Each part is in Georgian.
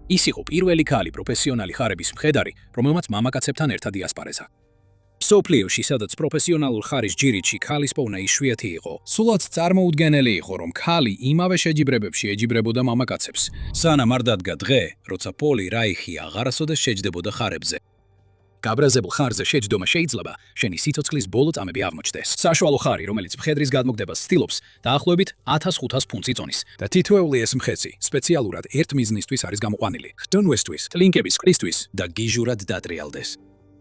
ის იყო პირველი ქალი პროფესიონალი ხარების მხედარი, რომელმაც მამაკაცებთან ერთად იასპარეზა. მსოფლიოში, სადაც პროფესიონალურ ხარის ჯირითში ქალის პოვნა იშვიათი იყო, სულაც წარმოუდგენელი იყო, რომ ქალი იმავე შეჯიბრებებში ეჯიბრებოდა მამაკაცებს. სანამ არ დადგა დღე, როცა პოლი რაიხი აღარასოდეს შეჯდებოდა ხარებზე. გაბრაზებულ ხარზე შეჯდომა შეიძლება შენი სიცოცხლის ბოლო წამები აღმოჩნდეს. საშუალო ხარი, რომელიც მხედრის გადმოგდებას ცდილობს, დაახლოებით 1500 ფუნტს იწონის და თითოეული ეს მხეცი სპეციალურად ერთ მიზნისთვის არის გამოყვანილი: ხდონვესთვის, ლინკების ყრისთვის და გიჟურად დატრიალდეს.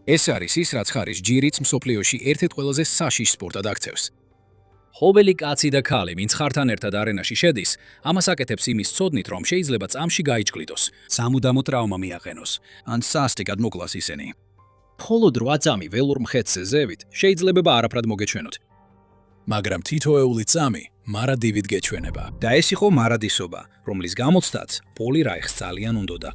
ეს არის ის, რაც ხარის ჯირითს მსოფლიოში ერთ-ერთ ყველაზე საშიშ სპორტად აქცევს. ყოველი კაცი და ქალი, ვინც ხართან ერთად არენაში შედის, ამას აკეთებს იმის ცოდნით, რომ შეიძლება წამში გაიჭკლიდოს, სამუდამო ტრავმა მიაყენოს, ან სასტიკად მოკლას ისინი. მხოლოდ 8 წამი ველურ მხეცზე ზევით შეიძლება არაფრად მოგეჩვენოთ. მაგრამ თითოეული წამი მარადივით გეჩვენება. და ეს იყო მარადისობა, რომლის გამოცდაც პოლი რაიხს ძალიან უნდოდა.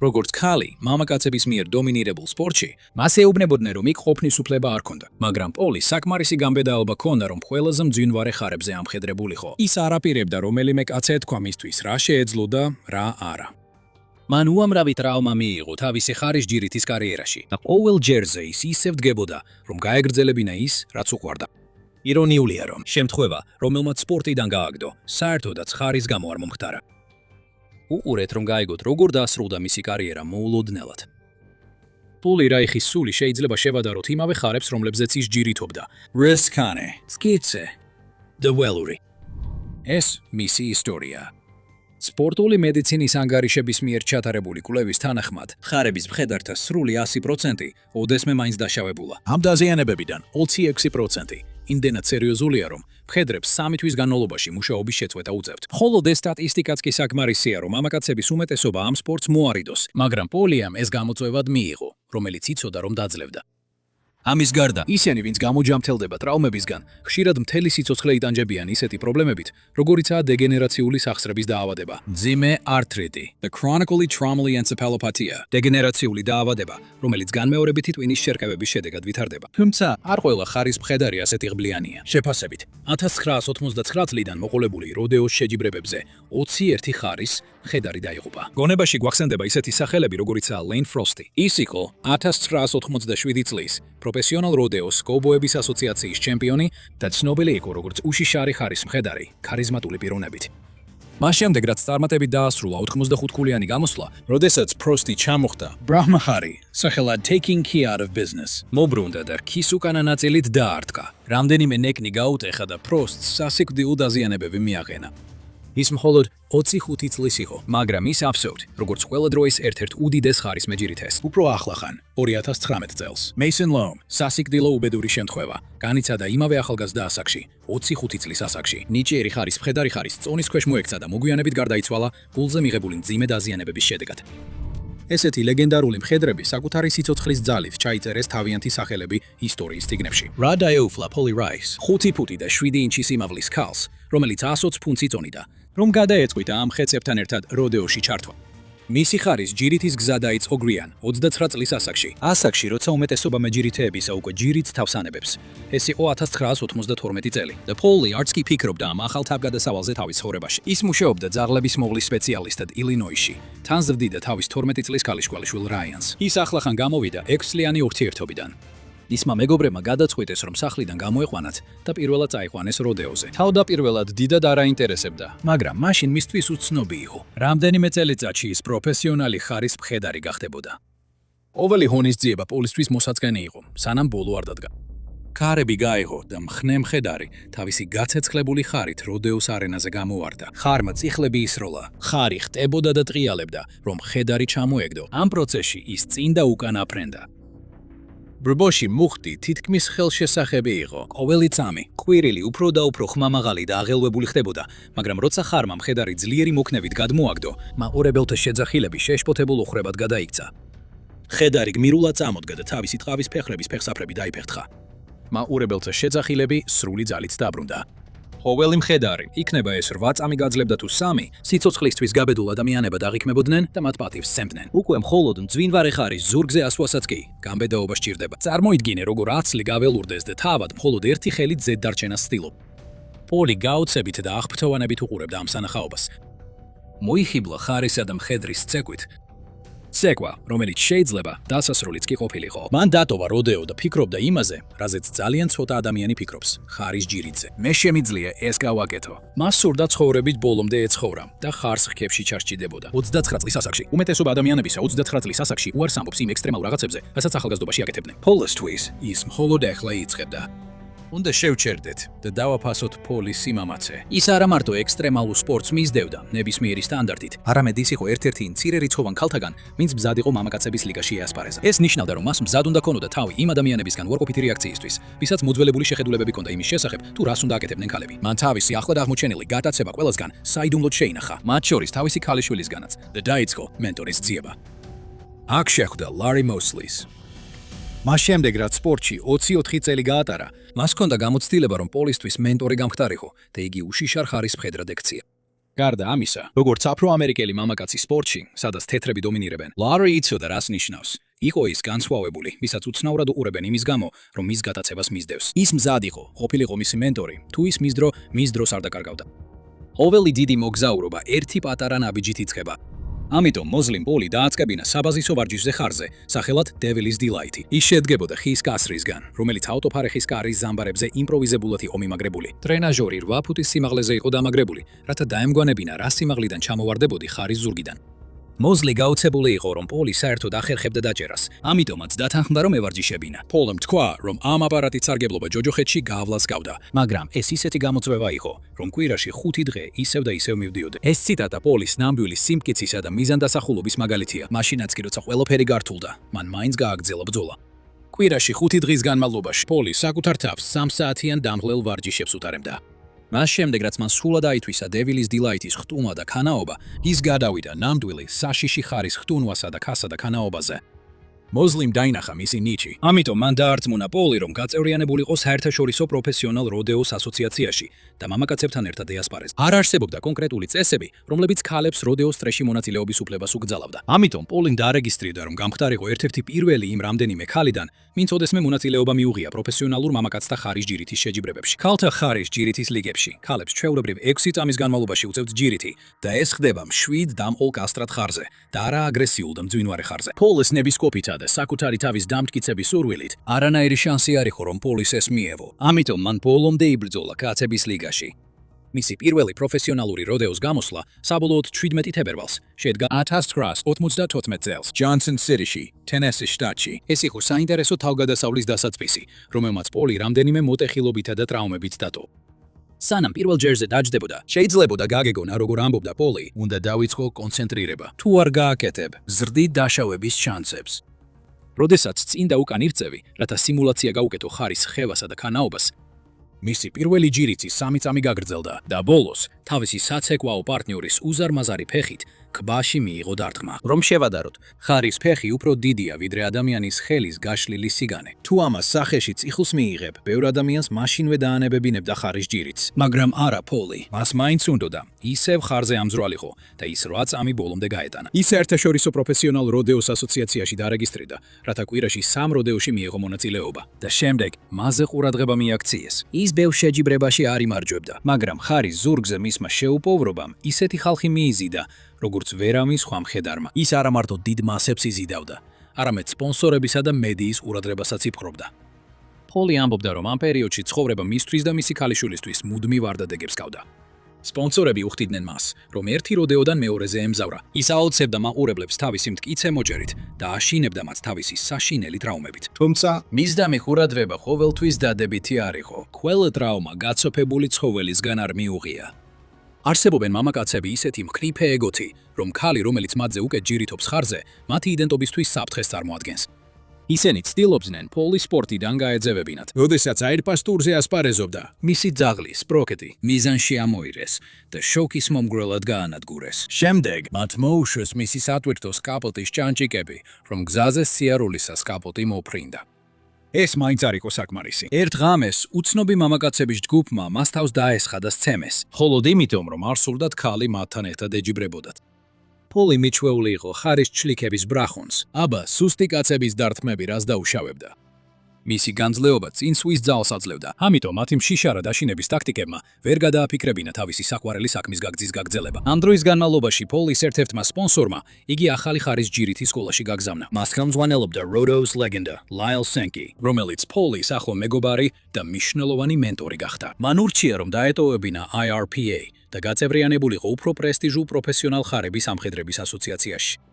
როგორც ქალი, მამაკაცების მიერ დომინირებულ სპორტში, მას ეუბნებოდნენ, რომ იქ ყოფნის უფლება არ ჰქონდა. მაგრამ პოლი საკმარისი გამბედაობა ჰქონდა, რომ ყველაზე მძვინვარე ხარებზე ამხედრებულიყო. ის არაპირებდა რომელიმე კაცი ეთქვა მისთვის, რა შეეძლო და რა არა. მან უამრავი ტრავმა მიიღო თავისი ხარის ჯირითის კარიერაში და ყოველ ჯერზე ის ისევ დგებოდა, რომ გაეგრძელებინა ის, რაც უყვარდა. ირონიულია, რომ შემთხვევა, რომელმაც სპორტიდან გააგდო, საერთოდაც ხარის გამო არ მომხდარა. უყურეთ, რომ გაიგოთ, როგორ დაასრულდა მისი კარიერა მოულოდნელად. პოლი რაიხის სული შეიძლება შევადაროთ იმავე ხარებს, რომლებზეც ის ჯირითობდა: რესკანე, სკიცე და ველური. ეს მისი ისტორია. სპორტული მედიცინის ანგარიშების მიერ ჩატარებული კვლევის თანახმად, ხარების მხედართა სრული 100% ოდესმე მაინც დაშავებულა. ამ დაზიანებებიდან 26% იმდენად სერიოზულია, რომ მხედრებს 3 თვის განმავლობაში მუშაობის შეწყვეტა უწევთ. მხოლოდ ეს სტატისტიკაც კი საკმარისია, რომ მამაკაცების უმეტესობა ამ სპორტს მოარიდოს, მაგრამ პოლიამ ეს გამოწვევად მიიღო, რომელიც იცოდა, რომ დაძლევდა. ამის გარდა, ისინი, ვინც გამოჯამთელდება ტრავმებისგან, ხშირად მთელი სიცოცხლე იტანჯებიან ისეთი პრობლემებით, როგორიცაა დეგენერაციული სახსრების დაავადება, მძიმე ართრიტი და chronically traumatic encephalopathia, დეგენერაციული დაავადება, რომელიც განმეორებითი ტვინის შერკევების შედეგად ვითარდება. თუმცა, არ ყველა ხარის მხედარი ასეთი ღბლიანია. შეფასებით, 1999 წლიდან მოყოლებული როდეოს შეჯიბრებებზე 21 ხარის მხედარი დაიღუპა. გონებაში გვახსენდება ისეთი სახელები, როგორიცაა ლეინ ფროსტი. ის იყო 1987 წლის პროფესიონალ როდეოს კოუბოების ასოციაციის ჩემპიონი და ცნობილი იყო როგორც უშიშარი ხარის მხედარი, ქარიზმატული პიროვნებით. მას შემდეგ, რაც წარმატებით დაასრულა 85-ქულიანი გამოსვლა, როდესაც ფროსტი ჩამოხდა ბრაჰმახარი, სახელად taking key out of business, მობრუნდა და რქის უკანა ნაწილით დაარტყა. რამდენიმე ნეკნი გაუტეხა და ფროსტს სასიკვდილო დაზიანებები მიაყენა. ის მხოლოდ 25 წლის იყო, მაგრამ ის აბსოლუტ, როგორც ყველა დროის ერთ-ერთ უდიდეს ხარის მეჯირითეს. უფრო ახლახან, 2019 წელს, მეისონ ლოუმ, სასიკვდილო უბედური შემთხვევა, განიცადა იმავე ახალგაზრდა ასაკში, 25 წლის ასაკში. ნიჭიერი ხარის მხედარი ხარის წონის ქვეშ მოექცა და მოგვიანებით გარდაიცვალა გულზე მიღებული მძიმე დაზიანებების შედეგად. ესეთი ლეგენდარული მხედრები საკუთარი სიცოცხლის ძალით ჩაიწერეს თავიანთი სახელები ისტორიის წიგნებში. რა დაეუფლა პოლი რაიხს 5 ფუტი და 7 ინჩის იმავლის ქალს, რომელიც 120 ფუნტს იწონიდა, რომ გადაეწყვიტა ამ მხეცებთან ერთად როდეოში ჩართვა. მისი ხარის ჯირითის გზა დაიწყო გვიან 29 წლის ასაკში. ასაკში, როცა უმეტესობა მეჯირითეებისა უკვე ჯირითს თავს ანებებს. ეს იყო 1992 წელი და პოლი არც კი ფიქრობდა ამ ახალ თავგადასავალზე თავის ცხოვრებაში. ის მუშაობდა ძაღლების მოვლის სპეციალისტად ილინოისში, თან ზრდიდა თავის 12 წლის ქალიშვილ რაიანს. ის ახლახან გამოვიდა 6 წლიანი ურთიერთობიდან. ისმა მეგობრებმა გადაწყვიტეს, რომ სახლიდან გამოეყვანათ და პირველად წაიყვანეს როდეოზე. თავდაპირველად დიდად არაინტერესებდა, მაგრამ მაშინ მისთვის უცნობი იყო. რამდენიმე წელიწადში ის პროფესიონალი ხარის მხედარი გახდებოდა. ყოველი ღონისძიება პოლისთვის მოსაწყენი იყო, სანამ ბოლო არ დადგა. ქარები გაიღო და მხნე მხედარი თავისი გაცეცხლებული ხარით როდეოს არენაზე გამოვარდა. ხარმა წიხლები ისროლა, ხარი ხტებოდა და ტრიალებდა, რომ მხედარი ჩამოეგდო. ამ პროცესში ის წინ და უკან აფრენდა. ბრბოში მუხტი თითქმის ხელშესახები იყო. ყოველი წამი, ყვირილი უფრო და უფრო ხმამაღალი და აღელვებული ხდებოდა, მაგრამ როცა ხარმა მხედარი ძლიერი მოქნევით გადმოაგდო, მაყურებელთა შეძახილები შეშფოთებულ უხრებად გადაიქცა. მხედარი გმირულად წამოდგა და თავისი ტყავის ფეხრების ფეხსაფრები დაიფეხთხა. მაყურებელთა შეძახილები სრული ძალით დაბრუნდა. ყოველი მხედარი, იქნება ეს 8 წამი გაძლებდა თუ 3, სიცოცხლისთვის გაბედულ ადამიანებად აღიქმებოდნენ და მათ პატივს სცემდნენ. უკვე მხოლოდ მძვინვარე ხარის ზურგზე ასვასაც კი გამბედაობა სჭირდება. წარმოიდგინე, როგორ აცლი გაველურდეს და თავად მხოლოდ ერთი ხელით ზედ დარჩენას ცდილობ. პოლი გაოცებით და აღფრთოვანებით უყურებდა ამ სანახაობას. მოიხიბლა ხარისა და მხედრის ცეკვით. ცეკვა, რომელიც შეიძლება დასასრულიც კი ყოფილიყო. მან დატოვა როდეო და ფიქრობდა იმაზე, რაზეც ძალიან ცოტა ადამიანი ფიქრობს, ხარის ჯირითზე. მე შემიძლია ეს გავაკეთო. მას სურდა ცხოვრებით ბოლომდე ეცხოვრა და ხარს რქებში ჩარჩიდებოდა. 29 წლის ასაკში, უმეტესობა ადამიანებისა 29 წლის ასაკში უარს ამბობს იმ ექსტრემალურ რაღაცებზე, რასაც ახალგაზრდობაში აკეთებდნენ. პოლისთვის ის მხოლოდ ახლა იწყებდა. უნდა შევჩერდეთ და დავაფასოთ პოლის სიმამაცე. ის არა მარტო ექსტრემალურ სპორტს მისდევდა ნებისმიერი სტანდარტით, არამედ ის იყო ერთ-ერთი მცირე რიცხოვან ქალთაგან, ვინც მზად იყო მამაკაცების ლიგაში ეასპარეზა. ეს ნიშნავდა, რომ მას მზად უნდა ქონოდა თავი იმ ადამიანებისგან უარყოფითი რეაქციისთვის, ვისაც მოძველებული შეხედულებები ჰქონდა იმის შესახებ, თუ რას უნდა აკეთებდნენ ქალები. მან თავისი ახლად აღმოჩენილი გატაცება ყველასგან საიდუმლოდ შეინახა, მათ შორის თავისი ქალიშვილისგანაც და დაიწყო მენტორის ძიება. აქ შეხვდა ლარი მოსლის. მას შემდეგ, რაც სპორტში 24 წელი გაატარა, მას ჰქონდა გამოცდილება, რომ პოლისთვის მენტორი გამხდარიყო და იგი უშიშარ ხარის მხედრად ექცია. გარდა ამისა, როგორც აფრო-ამერიკელი მამაკაცი სპორტში, სადაც თეთრები დომინირებენ, ლარი იცოდა, რას ნიშნავს. იყო ის განსხვავებული, ვისაც უცნაურად უყურებენ იმის გამო, რომ მის გატაცებას მისდევს. ის მზად იყო, ყოფილიყო მისი მენტორი, თუ ის მის დროს არ დაკარგავდა. ყოველი დიდი მოგზაურობა ერთი პატარა ნაბიჯით იწყება. ამიტომ მოზლიმ პოლი დააწყებინა საბაზისო ვარჯიშზე ხარზე, სახელად Devil's Delight. ის შედგებოდა ხის კასრისგან, რომელიც აუტოფარეხის კარის ზამბარებზე იმპროვიზებულად იყო მიმაგრებული. ტრენაჟორი 8 ფუტის სიმაღლეზე იყო დამაგრებული, რათა დაემგვანებინა რა სიმაღლიდან ჩამოვარდებოდი ხარის ზურგიდან. მოზლი გაოცებული იყო, რომ პოლი საერთოდ ახერხებდა დაჭერას, ამიტომაც დათანხმდა, რომ ევარჯიშებინა. პოლიმ თქვა, რომ ამ აპარატით სარგებლობა ჯოჯოხეთში გავლას გავდა, მაგრამ ეს ისეთი გამოწვევა იყო, რომ კვირაში 5 დღე ისევ და ისევ მივდიოდა. ეს ციტატა პოლის ნამდვილი სიმტკიცისა და მიზანდასახულობის მაგალითია. მაშინაც კი როცა ყველაფერი გართულდა, მან მაინც გააგრძელა ბრძოლა. კვირაში 5 დღის განმავლობაში პოლი საკუთარ თავს 3 საათიან დამღლელ ვარჯიშებს უტარებდა. მას შემდეგ, რაც მან სრულად აითვისა Devil's Delight-ის ხტუნვა და ქანაობა, ის გადავიდა ნამდვილი საშიში ხარის ხტუნვასა და ქასა და ქანაობაზე. მოზლიმ დაინახა მისი ნიჭი. ამიტომ მან დაარწმუნა პოლი, რომ გაწევრიანებულიყო საერთაშორისო პროფესიონალ როდეოს ასოციაციაში და მამაკაცებთან ერთად ეასპარეზა. არ არსებობდა კონკრეტული წესები, რომლებიც ქალებს როდეოს წრეში მონაწილეობის უფლებას უგზავნიდა. ამიტომ პოლიმ დაარეგისტრირდა, რომ გამხდარიყო ერთ-ერთი პირველი იმ რამდენიმე ქალიდან, ვინც ოდესმე მონაწილეობა მიუღია პროფესიონალურ მამაკაცთა ხარის ჯირითის შეჯიბრებებში. ქალთა ხარის ჯირითის ლიგებში ქალებს ჩვეულებრივ 6 წამის განმავლობაში უწევთ ჯირითი და ეს ხდება 7 დამყოლ კასტრატ ხარზე და არა აგრესიულ და მძვინვარე ხარზე. პოლის ნებისყოფითა და საკუთარი თავის დამტკიცების სურვილით არანაირი შანსი არ იყო, რომ პოლის ეს მიევო. ამიტომ მან ბოლომდე იბრძოლა კაცების ლიგაში. მისი პირველი პროფესიონალური როდეოს გამოსვლა საბოლოოდ 17 თებერვალს შედგა 1994 წელს ჯონსონ სიტიში, ტენესის შტატში. ეს იყო საინტერესო თავგადასავლის დასაწყისი, რომელმაც პოლი რამდენიმე მოტეხილობითა და ტრაუმებით დატოვა. სანამ პირველ ჯერზე დაჯდებოდა, შეიძლებოდა გაგეგონა, როგორ ამბობდა პოლი, უნდა დავიწყო კონცენტრირება. თუ არ გააკეთებ, ზრდით დაშავების შანსებს. როდესაც წინ და უკან ირწევი, რათა სიმულაცია გაუკეთო ხარის ხევასა და ქანაობას, მისი პირველი ჯირითი 3 წამი გაგრძელდა და ბოლოს თავისი საცეკვაო პარტნიორის უზარმაზარი ფეხით კბაში მიიღო დარტყმა. რომ შევადაროთ, ხარის ფეხი უფრო დიდია ვიდრე ადამიანის ხელის გაშლილი სიგანე. თუ ამას სახეში წიხლს მიიღებ, ბევრ ადამიანს მაშინვე დაანებებინებდა ხარის ჯირითს, მაგრამ არა პოლი. მას მაინც უნდოდა ისევ ხარზე ამძრვალიყო და ის 8 წამი ბოლომდე გაეტანა. ის საერთაშორისო პროფესიონალ როდეოს ასოციაციაში დაარეგისტრირდა, რათა კვირაში 3 როდეოში მიიღო მონაწილეობა და შემდეგ მასზე ყურადღება მიაქციეს. ის ბევრ შეჯიბრებაში არ იმარჯვებდა, მაგრამ ხარის ზურგზე მისმა შეუპოვრობამ ისეთი ხალხი მიიზიდა, როგორც ვერავინ სხვა მხედარმა. ის არა მარტო დიდ მასებს იზიდავდა, არამედ სპონსორებისა და მედიის ყურადღებასაც იპყრობდა. პოლი ამბობდა, რომ ამ პერიოდში ცხოვრება მისთვის და მისი ქალიშვილისთვის მუდმივ არდადეგებს ჰყავდა. სპონსორები უხდიდნენ მას, რომ ერთი როდეოდან მეორეზე ემგზავრა. ის აოცებდა მაყურებლებს თავისი მტკიცე მოჯერით და აშინებდა მათ თავისი საშინელი ტრაუმებით. თუმცა მისდამი ყურადღება ყოველთვის დადებითი არ იყო. ყველა ტრაუმა გაცოფებული ცხოველისგან არ მიუღია. არსებობენ მამაკაცები ისეთი მკრიფე ეგოთი, რომ ქალი, რომელიც მათზე უკეთ ჯირითობს ხარზე, მათი იდენტობისთვის საფრთხეს წარმოადგენს. ისინი ცდილობდნენ პოლის სპორტიდან გაეძევებინათ. როდესაც აირპას ტურზე ასპარეზობდა, მისი ძაღლი სპროკეტი მიზანში ამოირეს და შოკის მომგვრელად გაანადგურეს. შემდეგ მათ მოუშვეს მისი სატვირთო სკაპოტის ჭანჭიკები, რომ გზაზე სიარულისას სკაპოტი მოფრინდა. ეს მაინც არ იყო საკმარისი. ერთ ღამეს უცნობი მამაკაცების ჯგუფმა მას თავს დაესხა და სცემეს, მხოლოდ იმიტომ, რომ არ სურდათ ქალი მათთან ერთად ეჯიბრებოდათ. პოლი მიჩვეული იყო ხარის ჩლიქების ბრახონს, აბა სუსტი კაცების დარტყმები რას დაუშავებდა. მისი განძლეობა წინ სვის ძალს აძლევდა. ამიტომ მათი მშიშარა დაშინების ტაქტიკებმა ვერ გადააფიქრებინა თავისი საყვარელი საქმის გაგრძის გაგრძელება. ამ დროის განმავლობაში პოლის ერთ-ერთმა სპონსორმა იგი ახალი ხარის ჯირითის სკოლაში გაგზავნა. მას ხელმძღვანელობდა Rhodos legenda Lyle Sankey, რომელიც პოლის ახლო მეგობარი და მნიშვნელოვანი მენტორი გახდა. მან ურჩია, რომ დაეტოვებინა IRPA და გაწევრიანებულიყო უფრო პრესტიჟულ პროფესიონალ ხარების ამხედრების ასოციაციაში.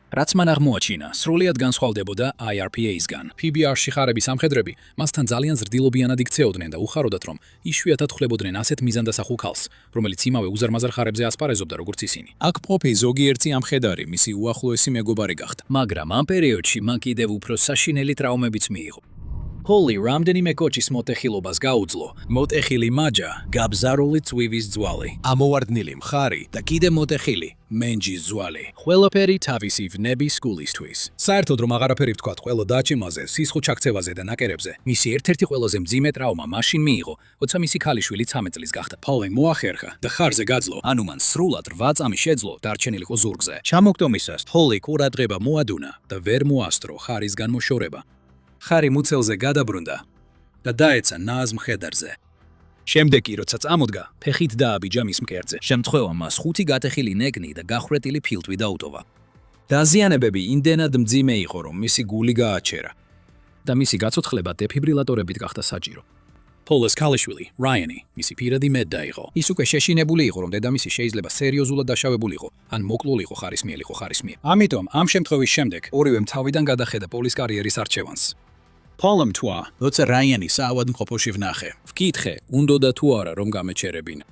რაც მან აღმოაჩინა, სრულიად განსხვავდებოდა IRPA-სგან. PBR-ში ხარების ამხედრები მასთან ძალიან ზრდილობიანად იქცეოდნენ და უხაროდათ, რომ იშვიათად ხლებოდნენ ასეთ მიზანდასახულ ქალს, რომელიც იმავე უზარმაზარ ხარებზე ასპარეზობდა, როგორც ისინი. აქ პოპი ზოგიერთი ამხედარი მისი უახლოესი მეგობარი გახდა. მაგრამ ამ პერიოდში მან კიდევ უფრო საშინელი ტრაუმებიც მიიღო. პოლი რამდენიმე კოჩის მოტეხილობას გაუძლო, მოტეხილი მაჯა, გაბზარული წვივის ძვალი, ამოვარდნილი მხარი და კიდე მოტეხილი მენჯის ძვალი. ყველაფერი თავისი ვნების გულისთვის. საერთოდ რომ აღარაფერი ვთქვათ ყველა დაჩემაზე, სისხლ ჩაქცევაზე და ნაკერებზე, მისი ერთ-ერთი ყველაზე მძიმე ტრაუმა მაშინ მიიღო, როცა მისი ქალიშვილი 13 წლის გახდა. პოლი მოახერხა და ხარზე გაძლო, ანუ მან სრულად 8 წამი შეძლო დარჩენილიყო ზურგზე. ჩამოგდომისას პოლი ყურადღება მოადუნა და ვერ მოასწრო ხარისგან მოშორება. ხარი მუცელზე გადაბრუნდა და დაეცა ნაზ მხედარზე. შემდეგ კი როცა წამოდგა, ფეხით დააბიჯა მის მკერდზე. შემთხვევამ მას 5 გატეხილი ნეგნი და გახრეტილი ფილტვი დაუტოვა. დაზიანებები იმდენად მძიმე იყო, რომ მისი გული გააჩერა და მისი გაცოცხლება დეფიბრილატორებით გახდა საჭირო. პოლის ქალიშვილი, რაიანი, მისი პირადი მედდა იყო. ის უკვე შეშინებული იყო, რომ დედამისი შეიძლება სერიოზულად დაშავებულიყო, ან მოკლულიყო ხარისმიელიყო ხარისმიერ. ამიტომ ამ შემთხვევის შემდეგ ორივემ თავიდან გადახედა პოლის კარიერის არჩევანს. პოლიმ თქვა, როცა რაიანი საავადმყოფოში ვნახე, ვკითხე, უნდოდა თუ არა რომ გამეჩერებინა.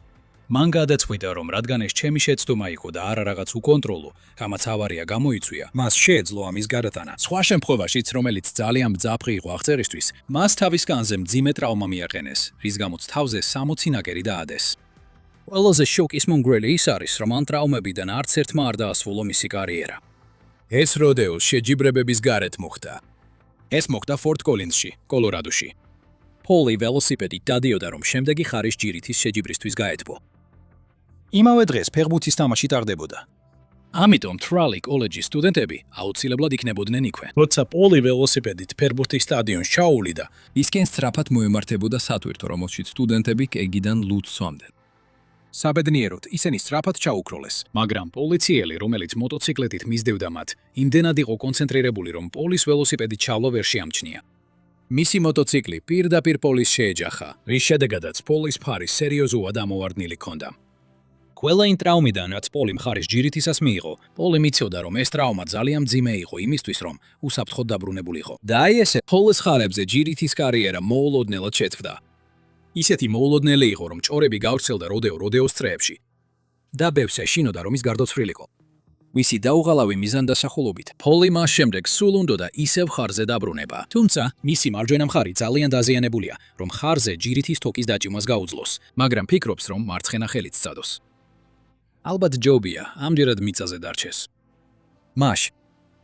მან გადაწყვიტა, რომ რადგან ეს ჩემი შეცდომა იყო და არა რაღაც უკონტროლო, რამაც ავარია გამოიწვია, მას შეეძლო ამის გარდატანა. სხვა შემთხვევაშიც, რომელიც ძალიან მძაფრი იყო აღწერისთვის, მას თავის განზე მძიმე ტრაუმა მიაყენეს, რის გამოც თავზე 60 ნაკერი დაადეს. ყველაზე შოკის მომგვრელი ის არის, რომ ამ ტრაუმებიდან არც ერთმა არ დაასრულო მისი კარიერა. ეს როდეოს შეჯიბრებების გარეთ მოხდა. ეს მოხდა Fort Collins-ში, კოლორადოში. პოლი ველოსიპედით დადიოდა, რომ შემდეგი ხარის ჯირითის შეჯიბრისთვის გაეთბო. იმავე დღეს ფეხბურთის თამაში ტარდებოდა. ამიტომ ტრალი კოლეჯის სტუდენტები აუცილებლად იქნებოდნენ იქვე. როცა პოლი ველოსიპედით ფეხბურთის სტადიონს ჩაუვლიდა, ისკენ სწრაფად მოემართებოდა სათვირთო, რომელშიც სტუდენტები კეგიდან ლუდს სვამდნენ. საბედნიეროდ, ისინი სწრაფად ჩაუქროლეს, მაგრამ პოლიციელი, რომელიც მოტოციკლეტით მისდევდა მათ, იმდენად იყო კონცენტრირებული, რომ პოლის ველოსიპედი ჩავლო ვერ შეამჩნია. მისი მოტოციკლი პირდაპირ პოლის შეეჯახა, რის შედეგადაც პოლის ფარი სერიოზულად ამოვარდნილი ჰქონდა. ყველა იმ ტრაუმიდან, რაც პოლი მხარის ჯირითისას მიიღო, პოლი მიცოდა, რომ ეს ტრაუმა ძალიან მძიმე იყო იმისთვის, რომ უსაფრთხოდ დაბრუნებულიყო. და აი ესე, პოლის ხარებზე ჯირითის კარიერა მოულოდნელად შეცვდა. ისეთი მოულოდნელი იყო, რომ ჭორები გავრცელდა როდეოს წრეებში და ბევრს ეშინოდა, რომ ის გარდაცვლილიყო. მისი დაუღალავი მიზანდასახულობით, პოლი მას შემდეგ სულ უნდოდა ისევ ხარზე დაბრუნება. თუმცა, მისი მარჯვენა მხარი ძალიან დაზიანებულია, რომ ხარზე ჯირითის თოკის დაჭიმას გაუძლოს, მაგრამ ფიქრობს, რომ მარცხენა ხელით სცადოს. ალბათ ჯობია, ამჯერად მიწაზე დარჩეს. მაშ,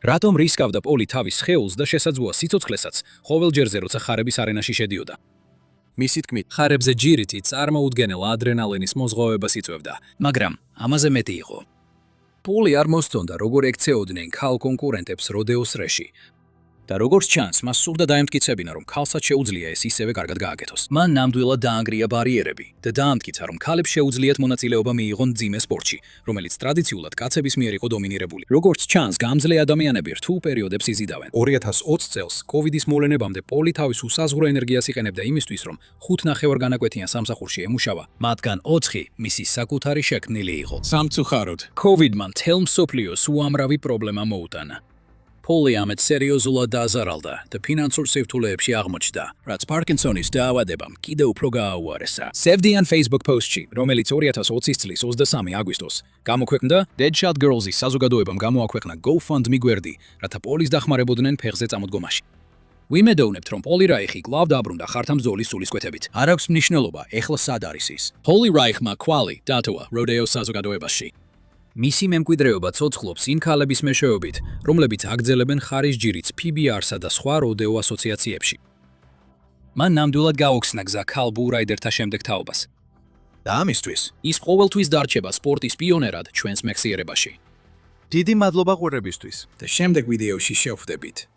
რატომ რისკავდა პოლი თავის სხეულს და შესაძლოა სიცოცხლესაც, ყოველჯერზე როცა ხარების არენაში შედიოდა? მისი თქმით, ხარებზე ჯირითი წარმოუდგენელ ადრენალინის მოზღავებას იწვევდა, მაგრამ ამაზე მეტი იყო. პოლი არ მოსწონდა, როგორ ექცეოდნენ ქალ კონკურენტებს როდეოს წრეში. და როგორც ჩანს, მას სურდა დაემტკიცებინა, რომ ქალსაც შეუძლია ეს ისევე კარგად გააკეთოს. მან ნამდვილად დაანგრია ბარიერები და დაამტკიცა, რომ ქალებს შეუძლიათ მონაწილეობა მიიღონ მძიმე სპორტში, რომელიც ტრადიციულად კაცების მიერ იყო დომინირებული. როგორც ჩანს, გამძლე ადამიანები რთულ პერიოდებს იზიდავენ. 2020 წელს, კოვიდის მოვლენებამდე პოლი თავის უსაზღვრო ენერგიას იყენებდა იმისთვის, რომ 5 ნახევარგანაკვეთიან სამსახურში ემუშავა, მათგან 4 მისი საკუთარი შექმნილი იყო. სამწუხაროდ, კოვიდმა მთელ მსოფლიოს უამრავი პრობლემა მოუტანა. პოლი ამით სერიოზულად დააზარალდა და ფინანსურ სირთულეებში აღმოჩნდა, რაც პარკინსონის დაავადებამ კიდევ უფრო გააუარესა. სევდიან Facebook პოსტში, რომელიც 2020 წლის 23 აგვისტოს გამოქვეყნდა, Deadshot Girls-ის საზოგადოებამ გამოაქვეყნა GoFundMe გვერდი, რათა პოლის დახმარებოდნენ ფეხზე წამოდგომაში. ვიმედოვნებთ, რომ პოლი რაიხი კვლავ დაბრუნდა ხართამძოლის სულისკვეთებით. არ აქვს მნიშვნელობა, ეხლა სად არის ის. პოლი რაიხმა კვალი დატოვა როდეოს საზოგადოებაში. მისი მემკვიდრეობა ცოცხლობს იმ ქალების მეშვეობით, რომლებიც აგრძელებენ ხარის ჯირითს PBR-სა და სხვა როდეო ასოციაციებში. მან ნამდვილად გაუხსნა გზა ქალ ბურაიდერთა შემდეგ თაობას. და ამისთვის ის ყოველთვის დარჩება სპორტის პიონერად ჩვენს მეხსიერებაში. დიდი მადლობა ყურებისთვის. და შემდეგ ვიდეოში შევხვდებით.